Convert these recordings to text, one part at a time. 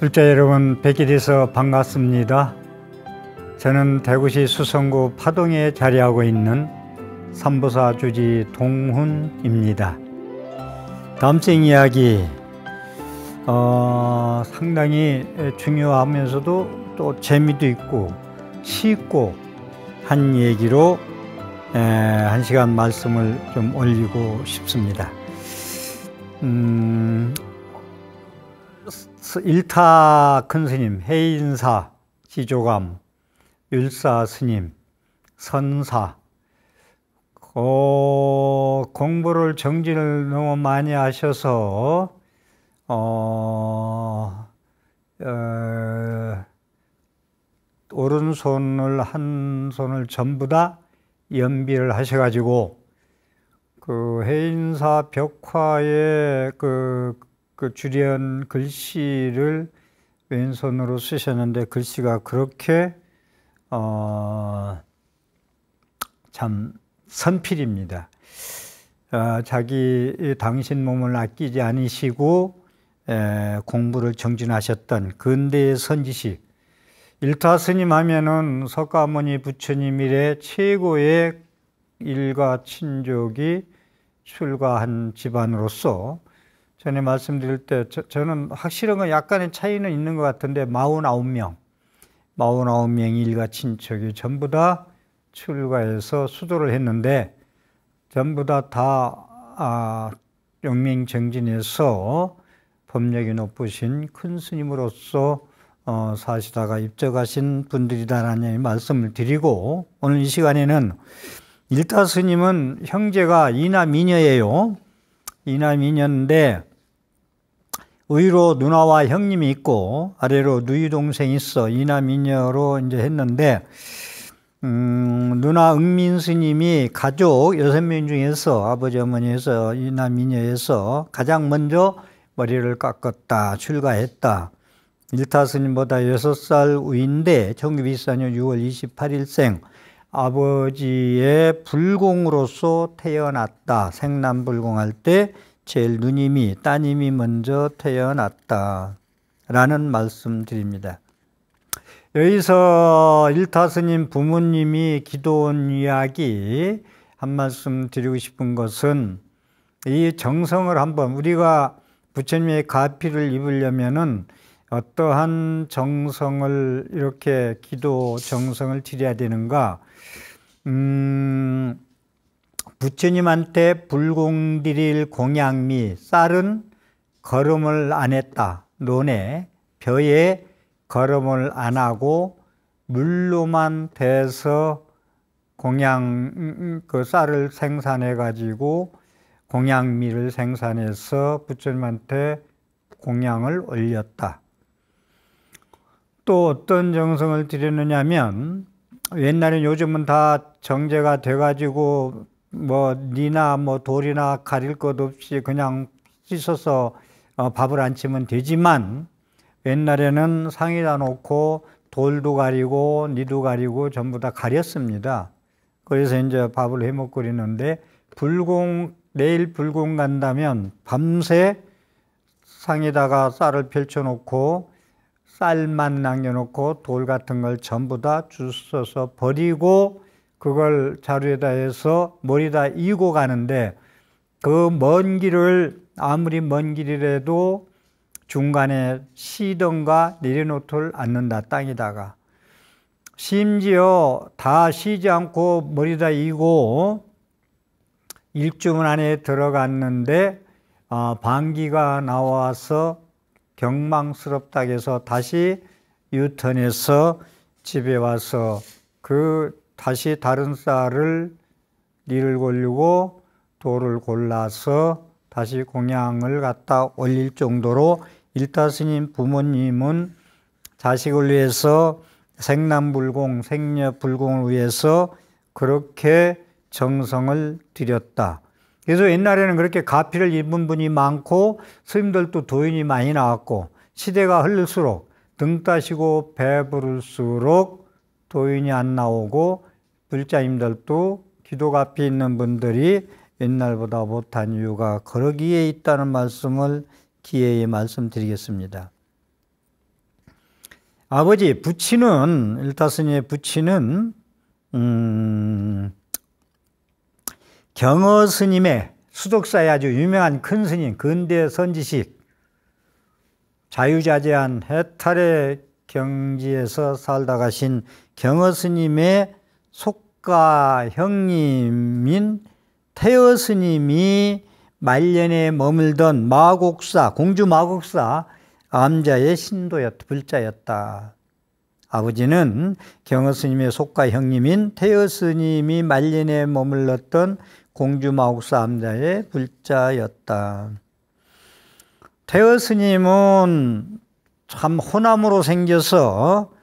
불자 여러분, 백일에서 반갑습니다. 저는 대구시 수성구 파동에 자리하고 있는 삼보사 주지 동훈입니다. 다음 생 이야기 상당히 중요하면서도 또 재미도 있고 쉽고 한 얘기로 한 시간 말씀을 좀 올리고 싶습니다. 일타 큰 스님, 해인사, 지조감, 율사 스님, 선사, 공부를 정진을 너무 많이 하셔서 오른손을 한 손을 전부 다 연비를 하셔가지고 그 해인사 벽화에 그 주련 글씨를 왼손으로 쓰셨는데 글씨가 그렇게 참 선필입니다. 자기 당신 몸을 아끼지 않으시고 공부를 정진하셨던 근대의 선지식, 일타 스님 하면은 석가모니 부처님 이래 최고의 일가 친족이 출가한 집안으로서 전에 말씀드릴 때 저는 확실한 건 약간의 차이는 있는 것 같은데 49명이 일가 친척이 전부 다 출가해서 수도를 했는데 전부 다 영맹정진해서 법력이 높으신 큰 스님으로서 사시다가 입적하신 분들이다라는 말씀을 드리고, 오늘 이 시간에는 일타 스님은 형제가 이남이녀예요. 이남이녀인데 위로 누나와 형님이 있고 아래로 누이 동생이 있어. 이남이녀로 이제 했는데 누나 응민 스님이 가족 6명 중에서 아버지 어머니에서 이남이녀에서 가장 먼저 머리를 깎았다, 출가했다. 일타 스님보다 6살 위인데 1924년 6월 28일생, 아버지의 불공으로서 태어났다. 생남불공할 때 제일 누님이, 따님이 먼저 태어났다 라는 말씀 드립니다. 여기서 일타 스님 부모님이 기도원 이야기 한 말씀 드리고 싶은 것은, 이 정성을 한번, 우리가 부처님의 가피를 입으려면은 어떠한 정성을, 이렇게 기도 정성을 드려야 되는가. 부처님한테 불공드릴 공양미, 쌀은 거름을 안 했다. 논에, 벼에 거름을 안 하고 물로만 대서 그 쌀을 생산해 가지고 공양미를 생산해서 부처님한테 공양을 올렸다. 또 어떤 정성을 드렸느냐면, 옛날에, 요즘은 다 정제가 돼 가지고 니나 돌이나 가릴 것 없이 그냥 씻어서 밥을 안 치면 되지만, 옛날에는 상에다 놓고 돌도 가리고 니도 가리고 전부 다 가렸습니다. 그래서 이제 밥을 해 먹고 그랬는데, 내일 불공 간다면 밤새 상에다가 쌀을 펼쳐놓고 쌀만 남겨놓고 돌 같은 걸 전부 다 주워서 버리고 그걸 자루에다 해서 머리다 이고 가는데, 그 먼 길을, 아무리 먼 길이라도 중간에 쉬던가 내려놓지를 않는다, 땅에다가. 심지어 다 쉬지 않고 머리다 이고 일주문 안에 들어갔는데 방귀가 나와서 경망스럽다 해서 다시 유턴해서 집에 와서 다시 다른 쌀을 니를 고르고 돌을 골라서 다시 공양을 갖다 올릴 정도로 일타 스님 부모님은 자식을 위해서 생남불공, 생녀불공을 위해서 그렇게 정성을 들였다. 그래서 옛날에는 그렇게 가피를 입은 분이 많고 스님들도 도인이 많이 나왔고, 시대가 흐를수록 등 따시고 배부를수록 도인이 안 나오고 불자님들도 기도가피 있는 분들이 옛날보다 못한 이유가 그러기에 있다는 말씀을 기회에 말씀드리겠습니다. 아버지 부친은 일타스님의 부친은 경어 스님의 수덕사의 아주 유명한 큰 스님, 근대 선지식, 자유자재한 해탈의 경지에서 살다 가신 경어 스님의 속가 형님인 태어 스님이 말년에 머물던 마곡사, 공주 마곡사 암자의 신도였다, 불자였다. 아버지는 경어 스님의 속가 형님인 태어 스님이 말년에 머물렀던 공주 마곡사 암자의 불자였다. 태어 스님은 참 호남으로 생겨서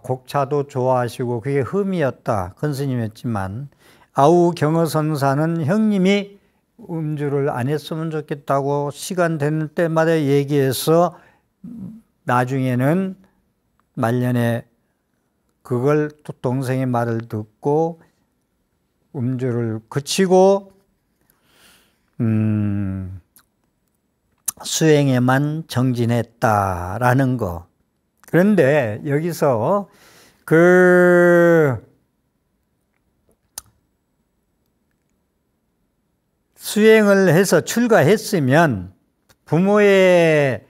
곡차도 좋아하시고 그게 흠이었다. 큰 스님이었지만 아우 경어 선사는 형님이 음주를 안 했으면 좋겠다고 시간 되는 때마다 얘기해서 나중에는 말년에 그걸 또 동생의 말을 듣고 음주를 그치고 수행에만 정진했다라는 거. 그런데 여기서 수행을 해서 출가했으면 부모를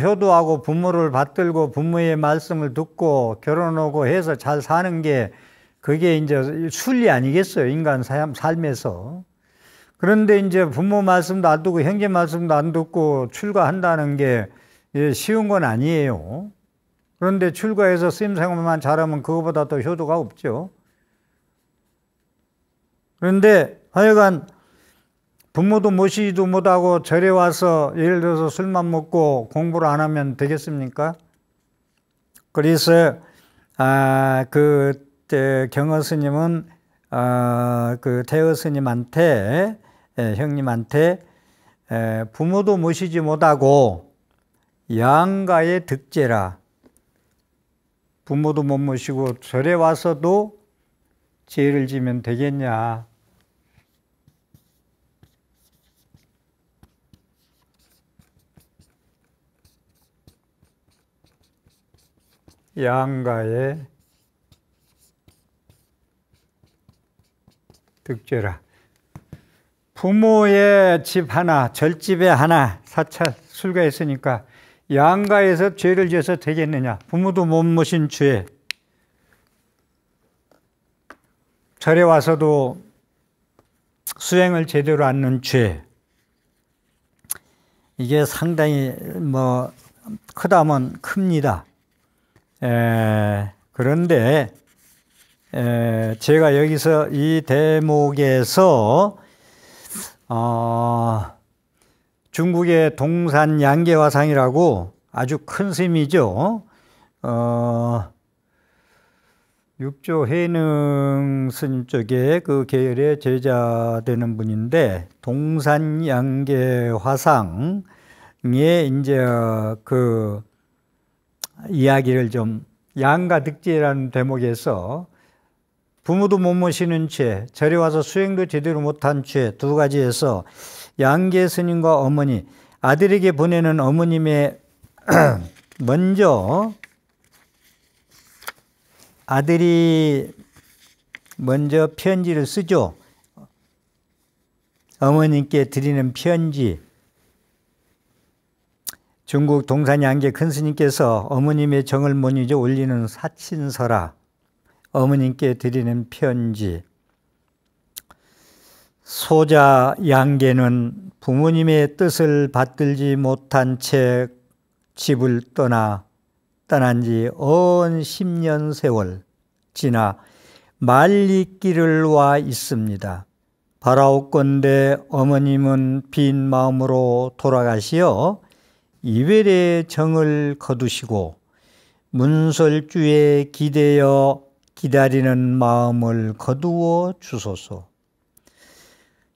효도하고 부모를 받들고 부모의 말씀을 듣고 결혼하고 해서 잘 사는 게 그게 이제 순리 아니겠어요? 인간 삶에서. 그런데 이제 부모 말씀도 안 듣고 형제 말씀도 안 듣고 출가한다는 게 쉬운 건 아니에요. 그런데 출가해서 스님 생활만 잘하면 그거보다 더 효도가 없죠. 그런데 하여간 부모도 모시지도 못하고 절에 와서 예를 들어서 술만 먹고 공부를 안 하면 되겠습니까? 그래서 그때 경어 스님은 그 태어 스님한테 형님한테 부모도 모시지 못하고 양가의 득제라, 부모도 못 모시고 절에 와서도 죄를 지면 되겠냐. 양가의 득제라. 부모의 집 하나, 절집에 하나 사찰 술가했으니까 양가에서 죄를 지어서 되겠느냐. 부모도 못 모신 죄, 절에 와서도 수행을 제대로 안 하는 죄, 이게 상당히 크다면 큽니다. 그런데 제가 여기서 이 대목에서 중국의 동산 양계화상이라고 아주 큰 스님이죠. 육조 해능 스님 쪽에 그 계열의 제자 되는 분인데, 동산 양계화상에 이제 그 이야기를 좀, 양가 득제라는 대목에서 부모도 못 모시는 죄, 절에 와서 수행도 제대로 못한 죄 두 가지에서 양계 스님과 어머니, 아들에게 보내는 어머님의 아들이 먼저 편지를 쓰죠. 어머님께 드리는 편지. 중국 동산 양계 큰 스님께서 어머님의 정을 못 잊어 올리는 사친서라. 어머님께 드리는 편지. 소자 양계는 부모님의 뜻을 받들지 못한 채 집을 떠난 지 언 10년 세월 지나 말리길을 와 있습니다. 바라옵건대 어머님은 빈 마음으로 돌아가시어 이별의 정을 거두시고 문설주에 기대어 기다리는 마음을 거두어 주소서.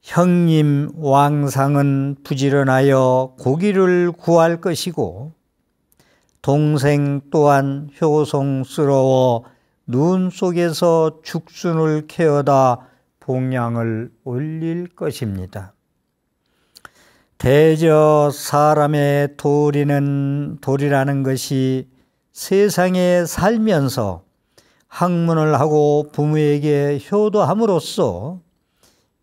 형님 왕상은 부지런하여 고기를 구할 것이고 동생 또한 효송스러워 눈 속에서 죽순을 캐어다 봉양을 올릴 것입니다. 대저 사람의 도리라는 것이 세상에 살면서 학문을 하고 부모에게 효도함으로써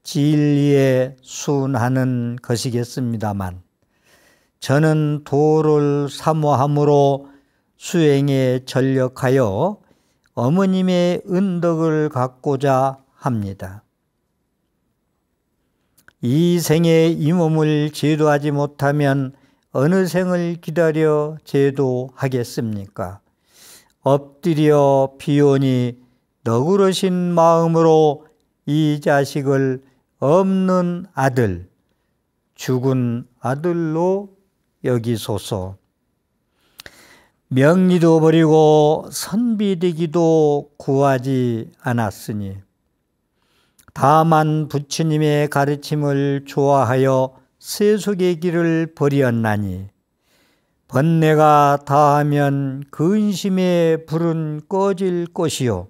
진리에 순하는 것이겠습니다만, 저는 도를 사모함으로 수행에 전력하여 어머님의 은덕을 갖고자 합니다. 이 생에 이 몸을 제도하지 못하면 어느 생을 기다려 제도하겠습니까? 엎드려 비오니 너그러신 마음으로 이 자식을 없는 아들, 죽은 아들로 여기소서. 명리도 버리고 선비되기도 구하지 않았으니, 다만 부처님의 가르침을 좋아하여 세속의 길을 버리었나니, 번뇌가 다하면 근심의 불은 꺼질 것이요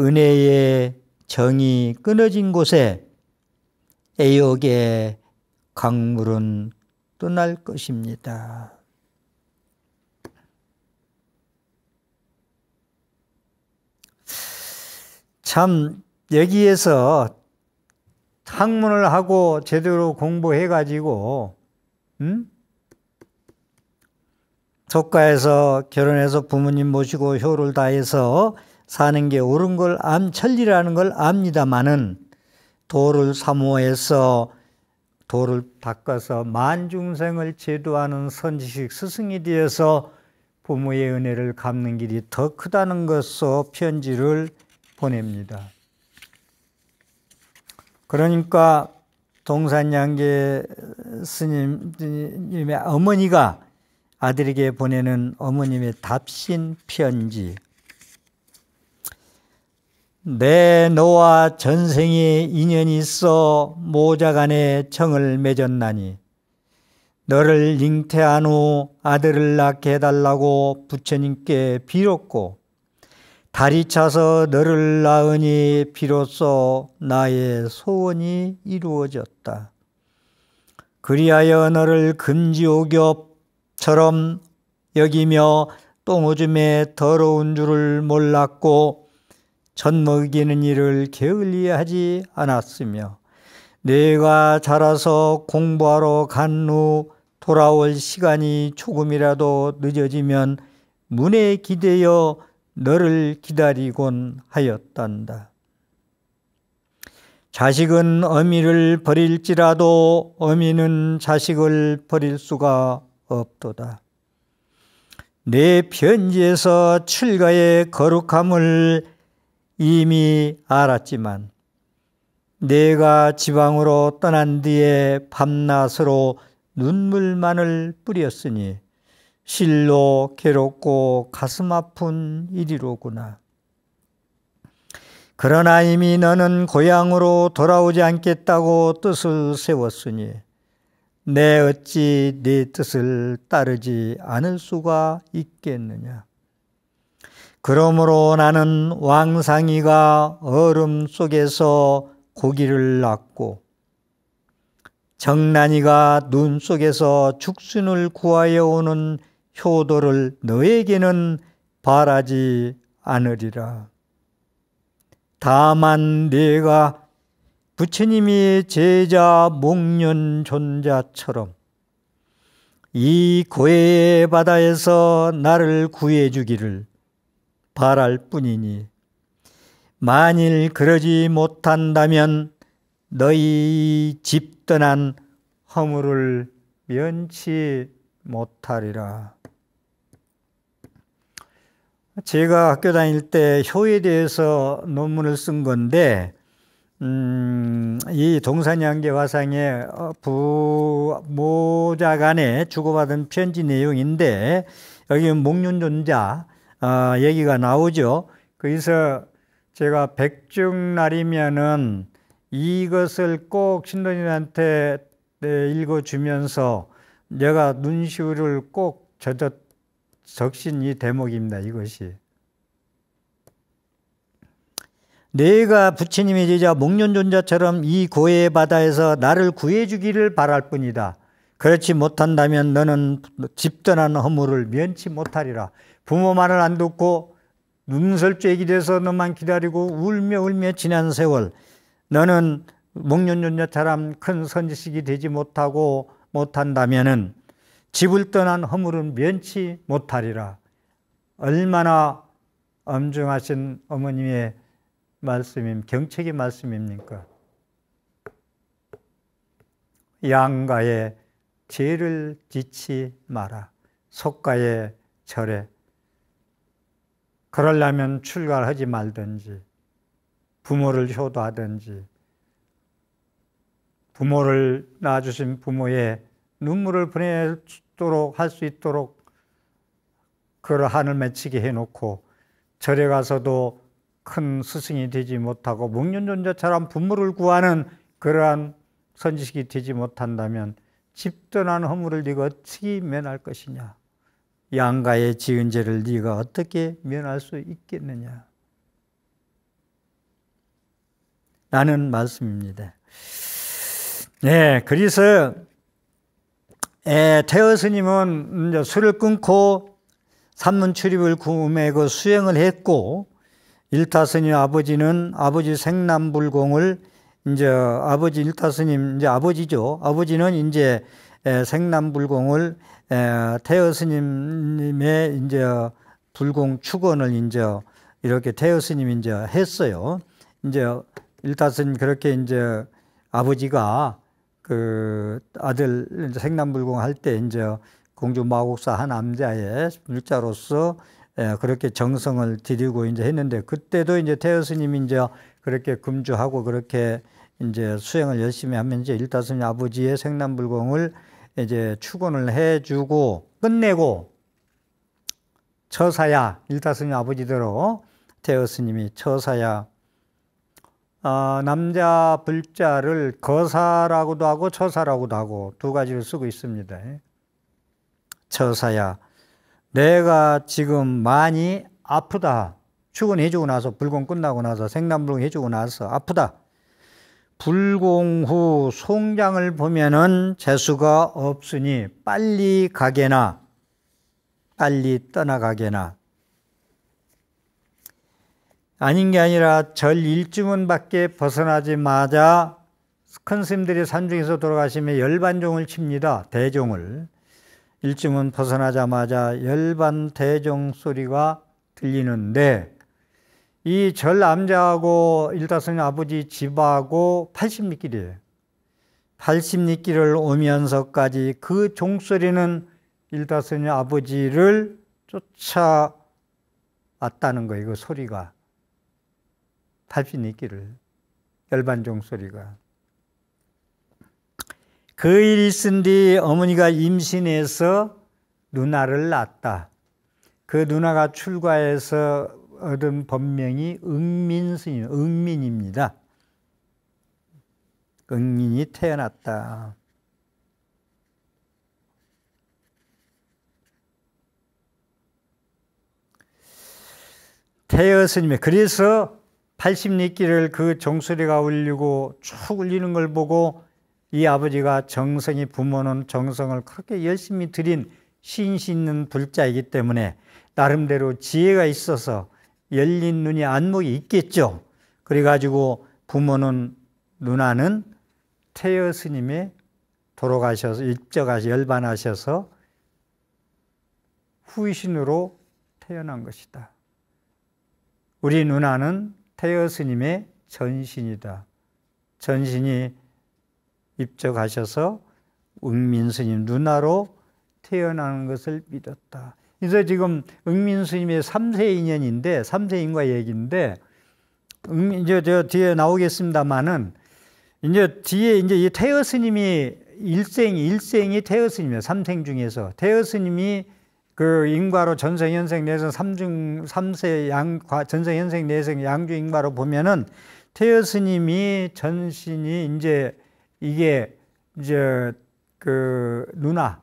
은혜의 정이 끊어진 곳에 애욕의 강물은 떠날 것입니다. 참 여기에서 학문을 하고 제대로 공부해가지고 조카에서 결혼해서 부모님 모시고 효를 다해서 사는 게 옳은 걸 천리라는 걸 압니다마는, 도를 사모해서 도를 닦아서 만중생을 제도하는 선지식 스승이 되어서 부모의 은혜를 갚는 길이 더 크다는 것으로 편지를 보냅니다. 그러니까 동산양계 스님의 어머니가 아들에게 보내는 어머님의 답신 편지. 내 너와 전생에 인연이 있어 모자간에 정을 맺었나니, 너를 잉태한 후 아들을 낳게 해달라고 부처님께 빌었고, 달이 차서 너를 낳으니 비로소 나의 소원이 이루어졌다. 그리하여 너를 금지옥엽처럼 여기며 똥오줌에 더러운 줄을 몰랐고 젖먹이는 일을 게을리하지 않았으며, 내가 자라서 공부하러 간 후 돌아올 시간이 조금이라도 늦어지면 문에 기대어 너를 기다리곤 하였단다. 자식은 어미를 버릴지라도 어미는 자식을 버릴 수가 없도다. 내 편지에서 출가의 거룩함을 이미 알았지만, 내가 지방으로 떠난 뒤에 밤낮으로 눈물만을 뿌렸으니 실로 괴롭고 가슴 아픈 일이로구나. 그러나 이미 너는 고향으로 돌아오지 않겠다고 뜻을 세웠으니 내 어찌 네 뜻을 따르지 않을 수가 있겠느냐. 그러므로 나는 왕상이가 얼음 속에서 고기를 낳고 정난이가 눈 속에서 죽순을 구하여 오는 효도를 너에게는 바라지 않으리라. 다만 네가 부처님이 제자 목련존자처럼 이 고해의 바다에서 나를 구해주기를 바랄 뿐이니, 만일 그러지 못한다면 너희 집 떠난 허물을 면치 못하리라. 제가 학교 다닐 때 효에 대해서 논문을 쓴 건데, 이 동산양계 화상의 부모자간에 주고받은 편지 내용인데, 여기 목련존자 얘기가 나오죠. 그래서 제가 백중날이면은 이것을 꼭 신도님한테 읽어주면서 내가 눈시울을 꼭 적신 이 대목입니다. 이것이 내가 부처님의 제자 목련존자처럼 이 고해의 바다에서 나를 구해주기를 바랄 뿐이다. 그렇지 못한다면 너는 집 떠난 허물을 면치 못하리라. 부모 말을 안 듣고 눈설쬐기 돼서 너만 기다리고 울며 지난 세월, 너는 목련존자처럼 큰 선지식이 되지 못한다면은 집을 떠난 허물은 면치 못하리라. 얼마나 엄중하신 어머님의 경책의 말씀입니까? 양가에 죄를 짓지 마라. 속가에 절에. 그러려면 출가를 하지 말든지, 부모를 효도하든지, 부모를 낳아주신 부모의 눈물을 보내도록 할 수 있도록 그를 하늘 맺히게 해놓고, 절에 가서도 큰 스승이 되지 못하고 목련존자처럼 부모를 구하는 그러한 선지식이 되지 못한다면 집 떠난 허물을 네가 어떻게 면할 것이냐? 양가에 지은 죄를 네가 어떻게 면할 수 있겠느냐? 라는 말씀입니다. 네, 그래서 태어 스님은 이제 술을 끊고 산문 출입을 구매고 수행을 했고, 일타스님 아버지는 아버지 생남불공을 이제 아버지 일타스님 이제 아버지죠. 아버지는 이제 생남불공을 태어 스님의 이제 불공 축원을 이제 이렇게 태어 스님이 이제 했어요. 이제 일타스님 그렇게 이제 아버지가 그 아들 이제 생남불공 할 때 이제 공주 마곡사 한 남자의 물자로서 그렇게 정성을 들이고 이제 했는데, 그때도 이제 태어 스님이 이제 그렇게 금주하고 그렇게 이제 수행을 열심히 하면 이제 일타스님 아버지의 생남불공을 이제 축원을 해주고 끝내고 처사야, 일타스님 아버지대로 태어 스님이 처사야, 남자 불자를 거사라고도 하고 처사라고도 하고 두 가지를 쓰고 있습니다. 처사야, 내가 지금 많이 아프다. 축원해주고 나서, 불공 끝나고 나서, 생남불공 해주고 나서 아프다. 불공 후 송장을 보면은 재수가 없으니 빨리 가게나, 빨리 떠나가게나. 아닌 게 아니라 절 일주문밖에 벗어나지 마자 큰 스님들이 산중에서 돌아가시면 열반종을 칩니다. 대종을. 일주문 벗어나자마자 열반 대종 소리가 들리는데, 이 절 암자하고 일타스님 아버지 집하고 80리길이에요. 80리길을 오면서까지 그 종소리는 일타스님 아버지를 쫓아왔다는 거예요. 그 소리가. 80리길을. 열반종 소리가. 그 일이 있은 뒤 어머니가 임신해서 누나를 낳았다. 그 누나가 출가해서 얻은 법명이 응민스님, 응민입니다. 응민이 태어났다. 태어 스님의, 그래서 80리길을 그 종소리가 울리고 쭉 울리는 걸 보고 이 아버지가 정성이, 부모는 정성을 그렇게 열심히 들인 신시 있는 불자이기 때문에 나름대로 지혜가 있어서 열린 눈이 안목이 있겠죠. 그래가지고 부모는, 누나는 태여 스님의 돌아가셔서 입적하셔서 열반하셔서 후신으로 태어난 것이다. 우리 누나는 태여 스님의 전신이다. 전신이 입적하셔서 응민 스님 누나로 태어나는 것을 믿었다. 그래서 지금 응민 스님의 3세 인연인데, 3세 인과 얘기인데, 이제 저 뒤에 나오겠습니다만은, 이제 뒤에 이제 이 태여 스님이 일생이 태여 스님이에요. 3생 중에서. 태여 스님이 그 인과로 전생현생 내생 3세 전생현생 내생 양주 인과로 보면은 태여 스님이 전신이 이제 이게 이제 그 누나,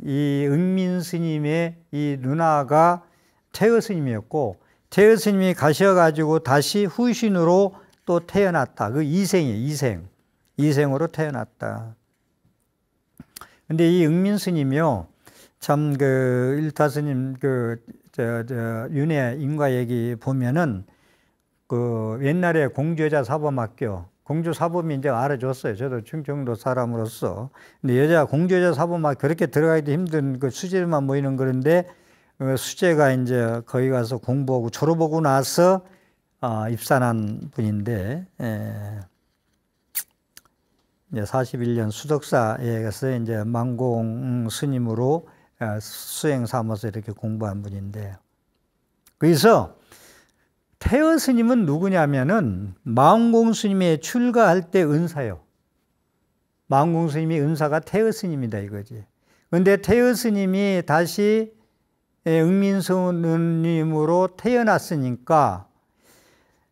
이 응민 스님의 이 누나가 태여 스님이었고, 태여 스님이 가셔가지고 다시 후신으로 또 태어났다. 그 이생으로 태어났다. 근데 이 응민 스님이요, 참 그 일타 스님 윤회 인과 얘기 보면은 그 옛날에 공주여자 사범학교, 공주 사범이 이제 알아줬어요. 저도 충청도 사람으로서. 근데 여자 공주여자 사범학교 그렇게 들어가기도 힘든 그 수재만 모이는 그런데 수재가 이제 거기 가서 공부하고 졸업하고 나서 입산한 분인데, 이제 41년 수덕사에 가서 이제 망공 스님으로 수행 삼아서 이렇게 공부한 분인데, 그래서 태어 스님은 누구냐면은 망공 스님의 출가할 때 은사요. 망공 스님이 은사가 태어 스님이다 이거지. 근데 태어 스님이 다시 응민스님으로 태어났으니까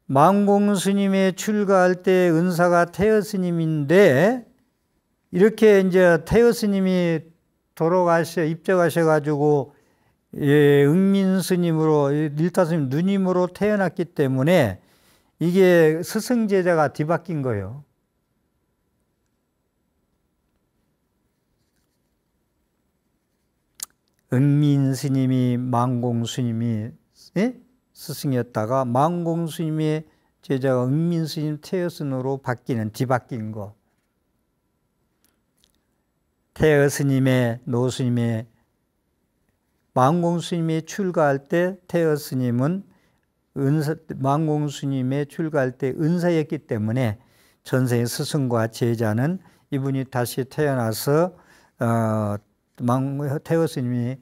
망공 스님의 출가할 때 은사가 태어 스님인데, 이렇게 이제 태어 스님이 입적하셔가지고 응민 스님으로 일타 스님 누님으로 태어났기 때문에 이게 스승 제자가 뒤바뀐 거예요. 응민 스님이 망공 스님이 스승이었다가 망공 스님의 제자가 응민 스님 태어 스님으로 뒤바뀐 거. 태어 스님의 노 스님의 망공 스님이 출가할 때 태어 스님은 망공 스님의 출가할 때 은사였기 때문에 전생의 스승과 제자는 이분이 다시 태어나서 태어 스님이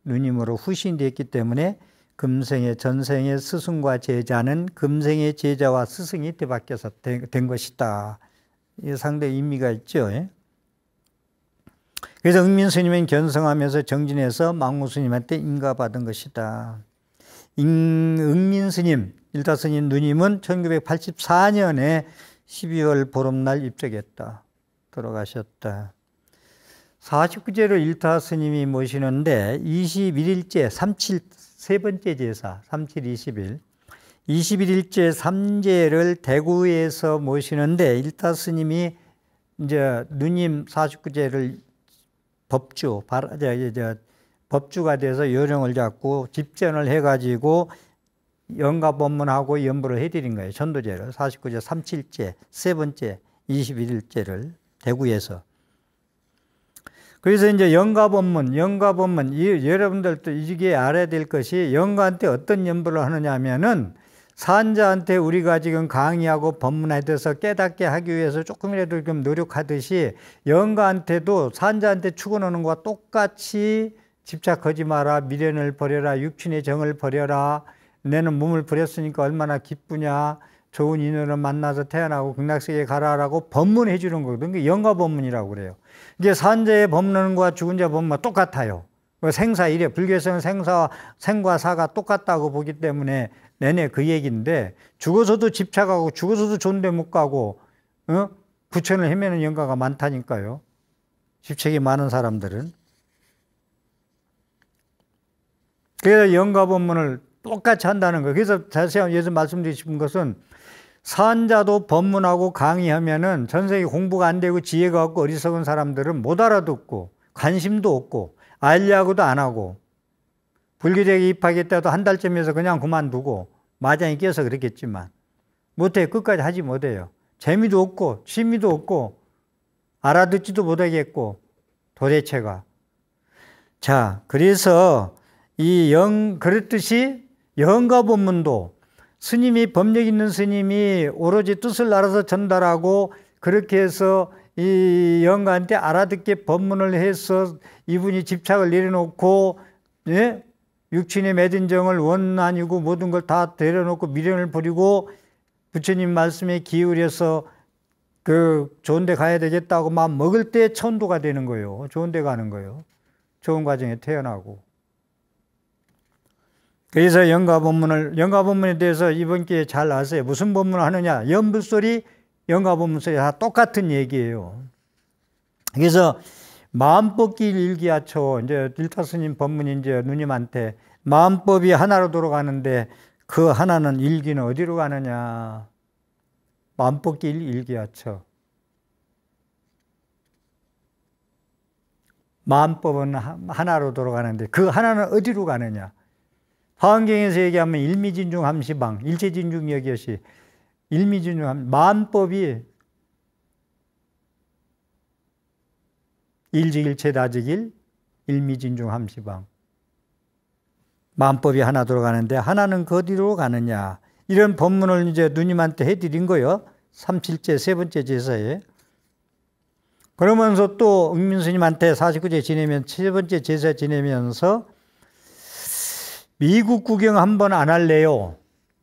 누님으로 후신되었기 때문에 금생의 전생의 스승과 제자는 금생의 제자와 스승이 뒤바뀌어서 된 것이다. 이 상당히 의미가 있죠. 그래서 응민 스님은 견성하면서 정진해서 망공 스님한테 인가받은 것이다. 응민 스님, 일타 스님 누님은 1984년에 12월 보름날 입적했다. 돌아가셨다. 49제로 일타 스님이 모시는데 21일째 37 세 번째 제사 3720일 21일째 삼제를 대구에서 모시는데 일타 스님이 이제 누님 49제를 법주가 돼서 요령을 잡고 집전을 해가지고 영가법문하고 연부를 해드린 거예요. 전도제를 49제 37제 세 번째 21일제를 대구에서. 그래서 이제 영가법문, 여러분들도 이게 알아야 될 것이 영가한테 어떤 연부를 하느냐 하면은 산자한테 우리가 지금 강의하고 법문에 대해서 깨닫게 하기 위해서 조금이라도 좀 노력하듯이 영가한테도 산자한테 추구하는 것과 똑같이 집착하지 마라, 미련을 버려라, 육신의 정을 버려라, 내는 몸을 버렸으니까 얼마나 기쁘냐, 좋은 인연을 만나서 태어나고 극락세계에 가라라고 법문해 주는 거거든요. 그게 영가법문이라고 그래요. 이게 산자의 법문과 죽은 자 법문과 똑같아요. 생사이래, 불교에서는 생과 사가 똑같다고 보기 때문에 내내 그 얘기인데, 죽어서도 집착하고 죽어서도 좋은 데 못 가고 부천을 헤매는 영가가 많다니까요. 집착이 많은 사람들은. 그래서 영가법문을 똑같이 한다는 거예요. 그래서 자세히 예서 말씀드리고 싶은 것은 산자도 법문하고 강의하면은 전세계 공부가 안 되고 지혜가 없고 어리석은 사람들은 못 알아듣고 관심도 없고 알려고도 안 하고 불교계에 입학했다도 한 달쯤에서 그냥 그만두고 마장이 껴서 그랬겠지만 못해, 끝까지 하지 못해요. 재미도 없고 취미도 없고 알아듣지도 못하겠고 도대체가. 자, 그래서 그랬듯이 영가법문도 스님이 법력 있는 스님이 오로지 뜻을 알아서 전달하고 그렇게 해서 이 영가한테 알아듣게 법문을 해서 이분이 집착을 내려놓고 육신의 맺은 정을 원 아니고 모든 걸 다 내려놓고 미련을 버리고 부처님 말씀에 기울여서 그 좋은 데 가야 되겠다고 마음 먹을 때 천도가 되는 거예요. 좋은 데 가는 거예요. 좋은 과정에 태어나고. 그래서 영가법문에 대해서 이번 기회에 잘 아세요. 무슨 법문을 하느냐. 연불소리, 영가법문소리 다 똑같은 얘기예요. 그래서 마음법기 일기하초, 이제 일타스님 법문이 이제 누님한테 마음법이 하나로 돌아가는데 그 하나는 일기는 어디로 가느냐. 마음법기 일기하초. 마음법은 하나로 돌아가는데 그 하나는 어디로 가느냐. 화엄경에서 얘기하면 일미진중 함시방, 일체진중여기여시, 일미진중 만법이 일직일체다직일, 일미진중 함시방. 만법이 하나 들어가는데 하나는 그 어디로 가느냐. 이런 법문을 이제 누님한테 해드린 거요. 37제 세 번째 제사에. 그러면서 또 응민스님한테 49제 지내면 세 번째 제사 지내면서 미국 구경 한번 안 할래요.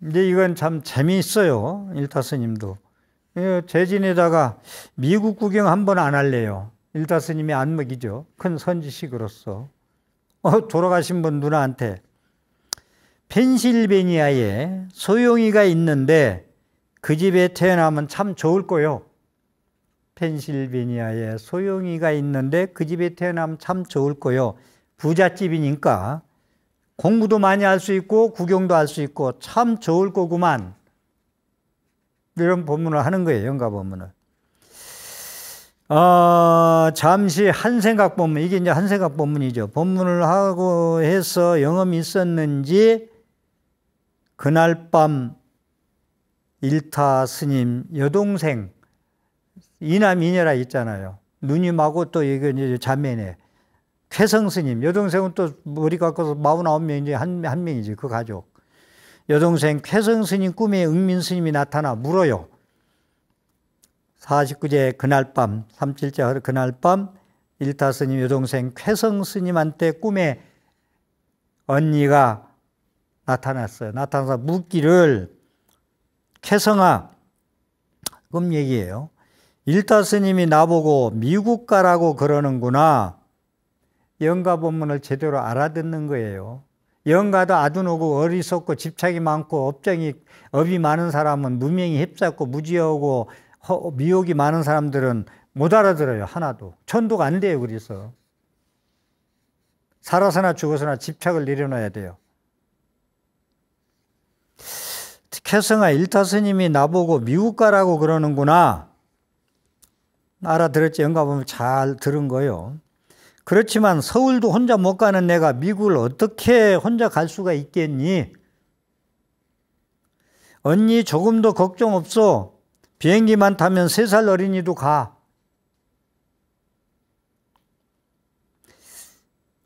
이제 이건 참 재미있어요. 일타스님도. 재진에다가 미국 구경 한번 안 할래요. 일타스님이 안 먹이죠. 큰 선지식으로서. 돌아가신 분 누나한테 펜실베니아에 소용이가 있는데 그 집에 태어나면 참 좋을 거요. 펜실베니아에 소용이가 있는데 그 집에 태어나면 참 좋을 거요. 부잣집이니까 공부도 많이 할 수 있고 구경도 할 수 있고 참 좋을 거구만. 이런 법문을 하는 거예요. 영가 법문을. 잠시 한생각 법문, 이게 이제 한생각 법문이죠. 법문을 하고 해서 영험이 있었는지 그날 밤 일타 스님 여동생 이남 이녀라 있잖아요. 누님하고 또 이게 이제 자매네. 쾌성 스님, 여동생은 또 머리 깎아서 49명이지 한 명이지 그 가족. 여동생 쾌성 스님 꿈에 응민 스님이 나타나 물어요. 49제 그날 밤, 37제 그날 밤 일타 스님 여동생 쾌성 스님한테 꿈에 언니가 나타났어요. 나타나서 묻기를 쾌성아, 그럼 얘기해요. 일타 스님이 나보고 미국 가라고 그러는구나. 영가 법문을 제대로 알아듣는 거예요. 영가도 아둔하고 어리석고 집착이 많고 업이 많은 사람은 무명이 햅잡고 무지하고 미혹이 많은 사람들은 못 알아들어요. 하나도. 전도가 안 돼요. 그래서 살아서나 죽어서나 집착을 내려놔야 돼요. 쾌성아, 일타 스님이 나보고 미국 가라고 그러는구나. 알아들었지? 영가 보면 잘 들은 거예요. 그렇지만 서울도 혼자 못 가는 내가 미국을 어떻게 혼자 갈 수가 있겠니? 언니 조금도 걱정 없어. 비행기만 타면 3살 어린이도 가.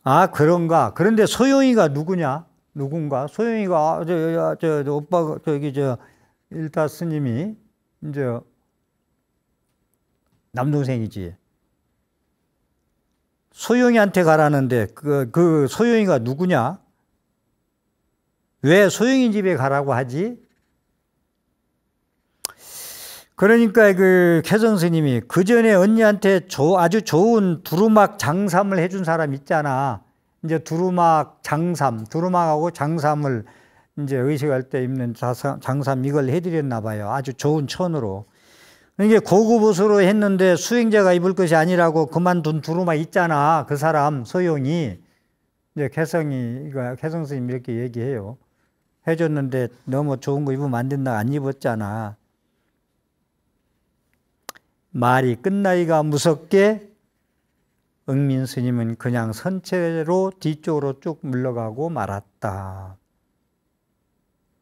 아, 그런가? 그런데 소영이가 누구냐? 누군가? 소영이가, 오빠가, 일타 스님이, 이제, 남동생이지. 소영이한테 가라는데, 그 소영이가 누구냐? 왜 소영이 집에 가라고 하지? 그러니까 그 쾌성 스님이 그 전에 언니한테 아주 좋은 두루막 장삼을 해준 사람 있잖아. 이제 두루막하고 장삼을 이제 의식할 때 입는 장삼 이걸 해드렸나 봐요. 아주 좋은 천으로. 이게 고급 옷으로 했는데 수행자가 입을 것이 아니라고 그만둔 두루막 있잖아. 그 사람 소용이 이제 쾌성 스님 이렇게 얘기해요. 해줬는데 너무 좋은 거 입으면 안 된다. 안 입었잖아. 말이 끝나기가 무섭게 응민 스님은 그냥 선체로 뒤쪽으로 쭉 물러가고 말았다.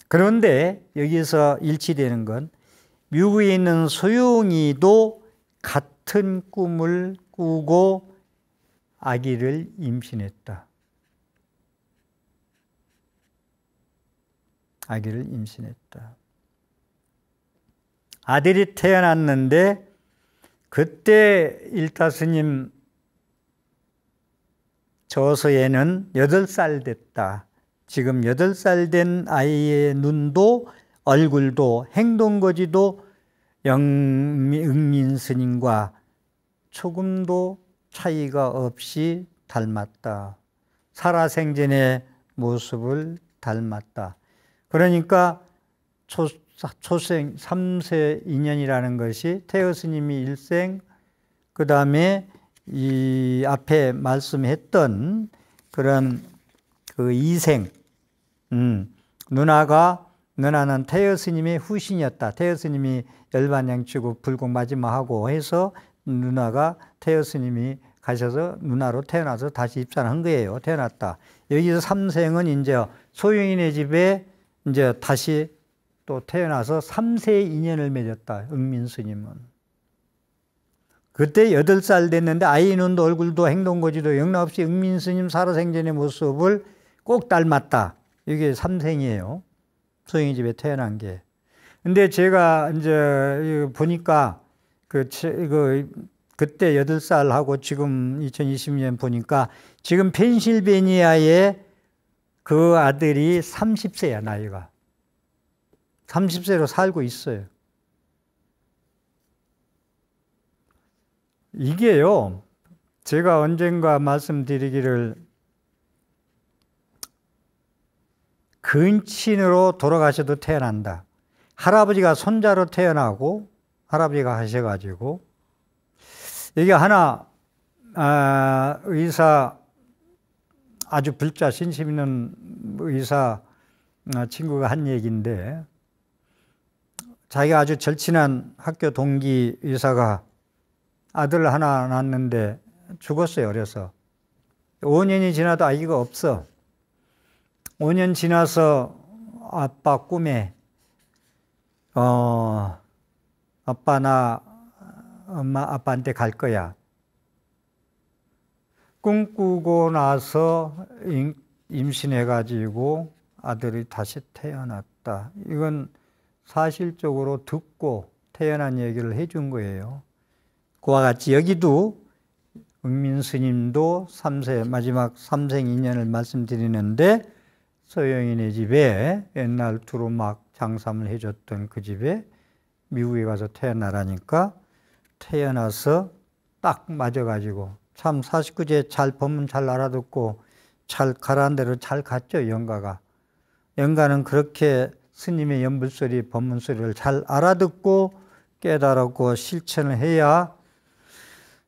그런데 여기서 일치되는 건 미국에 있는 소용이도 같은 꿈을 꾸고 아기를 임신했다. 아기를 임신했다. 아들이 태어났는데 그때 일타 스님 저서에는 8살 됐다. 지금 8살 된 아이의 눈도 얼굴도 행동거지도 응민 스님과 조금도 차이가 없이 닮았다. 살아생전의 모습을 닮았다. 그러니까 초생 3세 인연이라는 것이 태어 스님이 일생, 그 다음에 이 앞에 말씀했던 그런 그 이생, 누나는 태어 스님의 후신이었다. 태어 스님이 열반양치고 불공 마지막하고 해서 누나가 태어 스님이 가셔서 누나로 태어나서 다시 입산한 거예요. 태어났다. 여기서 3생은 이제 소영인의 집에 이제 다시 또 태어나서 3세 인연을 맺었다. 응민스님은. 그때 8살 됐는데 아이 눈도 얼굴도 행동거지도 영락없이 응민스님 살아생전의 모습을 꼭 닮았다. 이게 삼생이에요. 소영이 집에 태어난 게. 근데 제가 이제 보니까 그때 8살하고 지금 2020년 보니까 지금 펜실베니아에 그 아들이 30세야, 나이가. 30세로 살고 있어요. 이게요, 제가 언젠가 말씀드리기를 근친으로 돌아가셔도 태어난다. 할아버지가 손자로 태어나고 할아버지가 하셔가지고 이게 하나 의사 아주 불자 신심 있는 의사 친구가 한 얘기인데 자기가 아주 절친한 학교 동기 의사가 아들 하나 낳았는데 죽었어요. 어려서 5년이 지나도 아기가 없어. 5년 지나서 아빠 꿈에 아빠 나 엄마 아빠한테 갈 거야. 꿈꾸고 나서 임신해가지고 아들이 다시 태어났다. 이건 사실적으로 듣고 태어난 얘기를 해준 거예요. 그와 같이 여기도 응민스님도 3세 마지막 삼생 인연을 말씀드리는데 소영인의 집에 옛날 두루막 장삼을 해줬던 그 집에 미국에 가서 태어나라니까 태어나서 딱 맞아가지고 참 49제 잘 법문 잘 알아듣고 잘 가라는 대로 잘 갔죠. 영가가. 영가는 그렇게 스님의 연불소리 법문소리를 잘 알아듣고 깨달았고 실천을 해야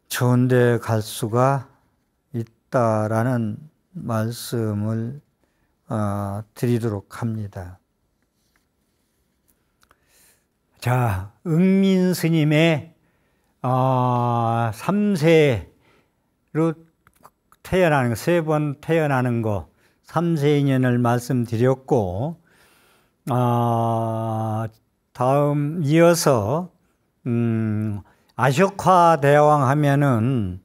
좋은 데 갈 수가 있다라는 말씀을 드리도록 합니다. 자, 응민스님의 3세로 태어나는 거, 3번 태어나는 거, 3세 인연을 말씀드렸고, 다음 이어서 아쇼카 대왕 하면은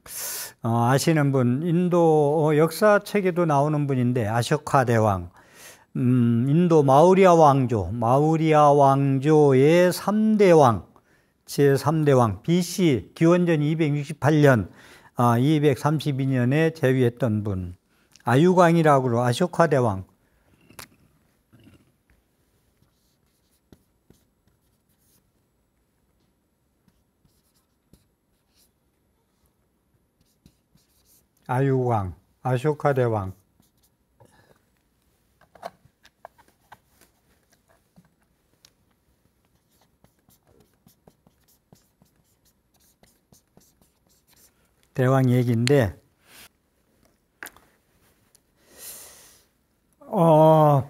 아시는 분, 인도 역사책에도 나오는 분인데 아쇼카 대왕, 인도 마우리아 왕조의 3대 왕, 제3대 왕, BC 기원전 268년 232년에 재위했던 분, 아유광이라고 아쇼카 대왕. 아유광, 아쇼카 대왕. 대왕 얘기인데,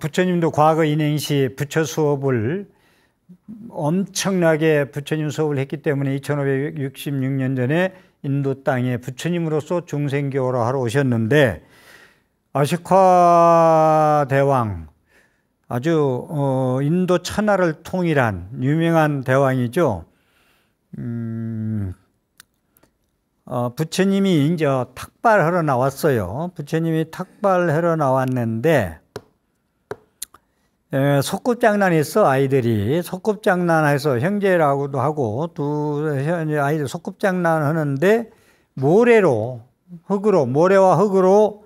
부처님도 과거 인행시 부처 수업을 엄청나게 부처님 수업을 했기 때문에 2566년 전에 인도 땅에 부처님으로서 중생교화를 하러 오셨는데 아쇼카 대왕 아주 인도 천하를 통일한 유명한 대왕이죠. 부처님이 이제 탁발하러 나왔어요. 부처님이 탁발하러 나왔는데 소꿉장난했어. 아이들이 소꿉장난해서 형제라고도 하고 두 아이들 소꿉장난하는데 모래와 흙으로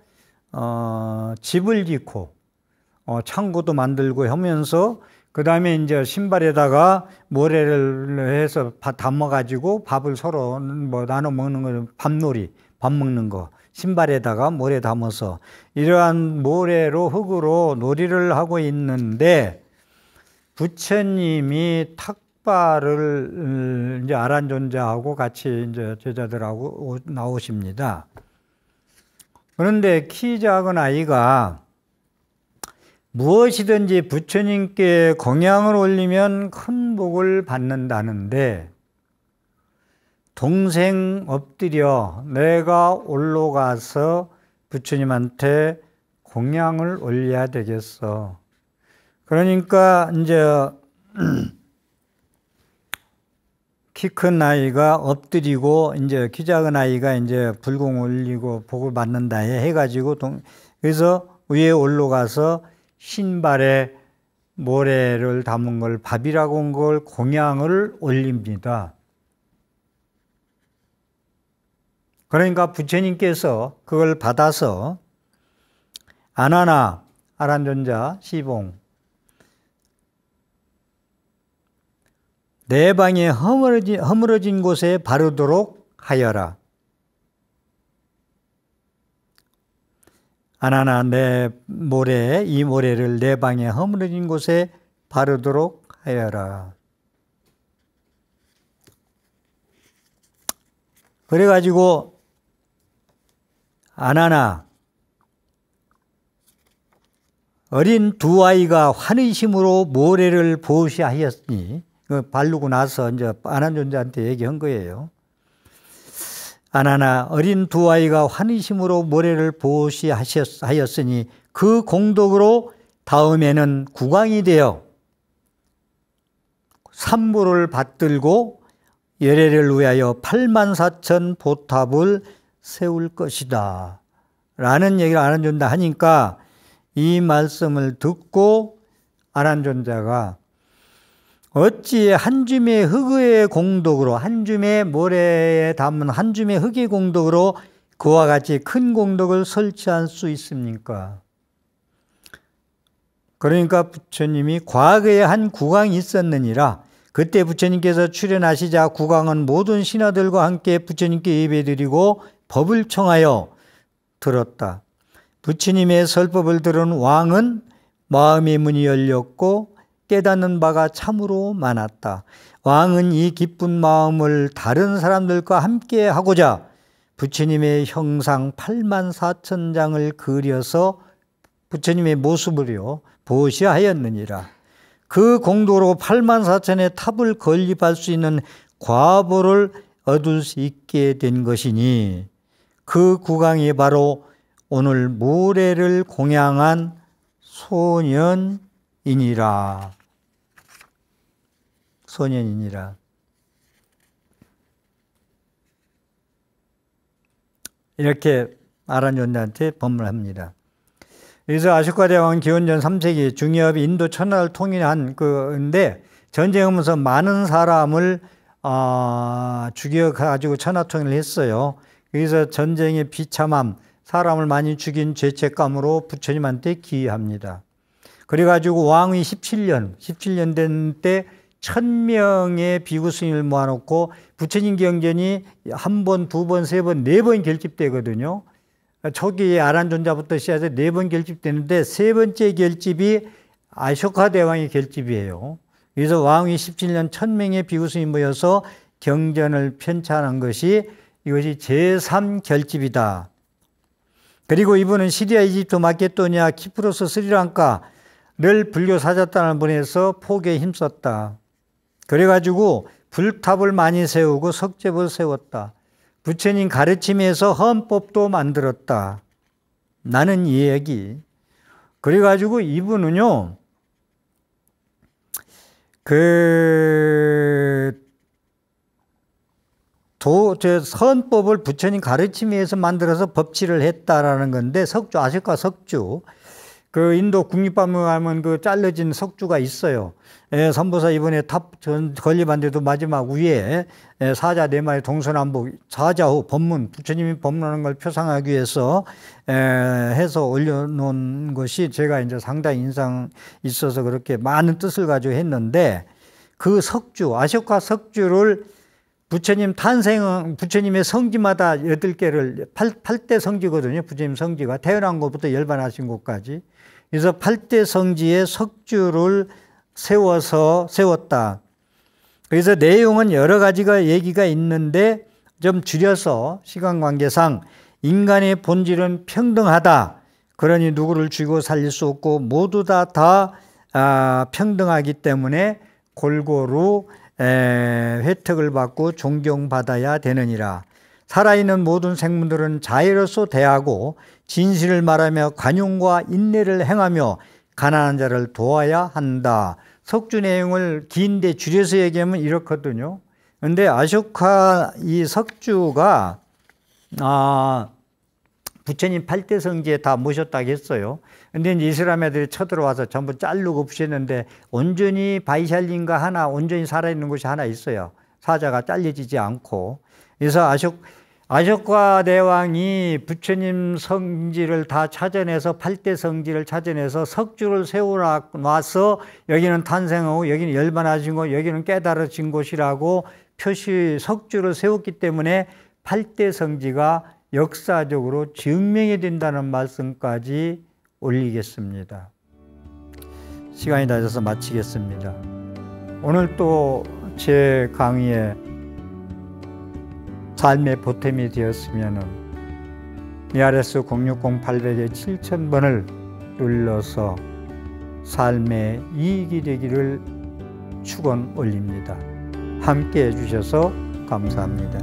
집을 짓고 창고도 만들고 하면서 그 다음에 이제 신발에다가 모래를 해서 담아가지고 밥을 서로 나눠 먹는 거, 밥 먹는 거. 신발에다가 모래 담아서 이러한 모래로 흙으로 놀이를 하고 있는데 부처님이 탁발을 이제 아란존자하고 같이 이제 제자들하고 나오십니다. 그런데 키 작은 아이가 무엇이든지 부처님께 공양을 올리면 큰 복을 받는다는데 동생 엎드려 내가 올라가서 부처님한테 공양을 올려야 되겠어. 그러니까 이제 키 큰 아이가 엎드리고 이제 키 작은 아이가 이제 불공 올리고 복을 받는다 해가지고 그래서 위에 올라가서 신발에 모래를 담은 걸 밥이라고 한 걸 공양을 올립니다. 그러니까 부처님께서 그걸 받아서 아나나 아란존자 시봉 내 방에 허물어진 곳에 바르도록 하여라. 아나나 내 모래 이 모래를 내 방에 허물어진 곳에 바르도록 하여라. 그래가지고 아나나 어린 두 아이가 환의심으로 모래를 보시하였으니 바르고 나서 이제 아난존자한테 얘기한 거예요. 아나나 어린 두 아이가 환의심으로 모래를 보시하였으니 그 공덕으로 다음에는 국왕이 되어 삼보를 받들고 열애를 위하여 84,000 보탑을 세울 것이다 라는 얘기를 아난존자 하니까 이 말씀을 듣고 아난존자가 어찌 한 줌의 흙의 공덕으로 한 줌의 모래에 담은 한 줌의 흙의 공덕으로 그와 같이 큰 공덕을 설치할 수 있습니까? 그러니까 부처님이 과거에 한 국왕이 있었느니라. 그때 부처님께서 출현하시자 국왕은 모든 신하들과 함께 부처님께 예배드리고 법을 청하여 들었다. 부처님의 설법을 들은 왕은 마음의 문이 열렸고 깨닫는 바가 참으로 많았다. 왕은 이 기쁜 마음을 다른 사람들과 함께 하고자 부처님의 형상 84,000장을 그려서 부처님의 모습을요 보시하였느니라. 그 공도로 84,000의 탑을 건립할 수 있는 과보를 얻을 수 있게 된 것이니 그 국왕이 바로 오늘 모래를 공양한 소년이니라. 소년이니라. 이렇게 아란존자한테 법문합니다. 그래서 아쇼카 대왕은 기원전 3세기 중엽이 인도 천하를 통일한 그인데 전쟁하면서 많은 사람을 죽여가지고 천하 통일을 했어요. 그래서 전쟁의 비참함, 사람을 많이 죽인 죄책감으로 부처님한테 기합니다. 그래가지고 왕위 17년 된 때 1000명의 비구 스님을 모아놓고 부처님 경전이 한 번, 두 번, 세 번, 네 번 결집되거든요. 초기에 아란존자부터 시작해서 네 번 결집되는데 세 번째 결집이 아쇼카 대왕의 결집이에요. 그래서 왕위 17년 1000명의 비구 스님이 모여서 경전을 편찬한 것이 이것이 제3결집이다. 그리고 이분은 시리아, 이집트, 마케도니아, 키프로스, 스리랑카를 불교 사자단을 보내서 포교에 힘썼다. 그래가지고 불탑을 많이 세우고 석재를 세웠다. 부처님 가르침에서 헌법도 만들었다. 나는 이 얘기. 그래가지고 이분은요, 헌법을 부처님 가르침에 의해서 만들어서 법치를 했다라는 건데, 석주, 아실까, 석주. 그 인도 국립박물관 가면 그 잘라진 석주가 있어요. 선보사 이번에 탑 건립한 데도 마지막 위에 사자 네 마리 동서남북 사자후 법문, 부처님이 법문하는 걸 표상하기 위해서 해서 올려놓은 것이 제가 이제 상당히 인상 있어서 그렇게 많은 뜻을 가지고 했는데, 그 석주, 아쇼카 석주를 부처님 부처님의 성지마다 8개를, 8대 성지거든요. 부처님 성지가. 태어난 곳부터 열반하신 곳까지. 그래서 8대 성지에 석주를 세웠다. 그래서 내용은 여러 가지가 얘기가 있는데 좀 줄여서 시간 관계상 인간의 본질은 평등하다. 그러니 누구를 죽이고 살릴 수 없고 모두 다 평등하기 때문에 골고루 혜택을 받고 존경받아야 되느니라. 살아있는 모든 생물들은 자애로서 대하고 진실을 말하며 관용과 인내를 행하며 가난한 자를 도와야 한다. 석주 내용을 긴데 줄여서 얘기하면 이렇거든요. 근데 아쇼카 이 석주가 부처님 8대 성지에 다 모셨다고 했어요. 근데 이제 이슬람 애들이 쳐들어와서 전부 자르고 부셨는데 온전히 바이샬린가 하나, 온전히 살아있는 곳이 하나 있어요. 사자가 잘려지지 않고. 그래서 아쇼카 대왕이 부처님 성지를 다 찾아내서 8대 성지를 찾아내서 석주를 세워놔서 여기는 탄생하고 여기는 열반하신 곳, 여기는 깨달아진 곳이라고 석주를 세웠기 때문에 8대 성지가 역사적으로 증명이 된다는 말씀까지 올리겠습니다. 시간이 다 돼서 마치겠습니다. 오늘 또 제 강의에 삶의 보탬이 되었으면 미아레스 060-800에 7000번을 눌러서 삶의 이익이 되기를 축원 올립니다. 함께 해주셔서 감사합니다.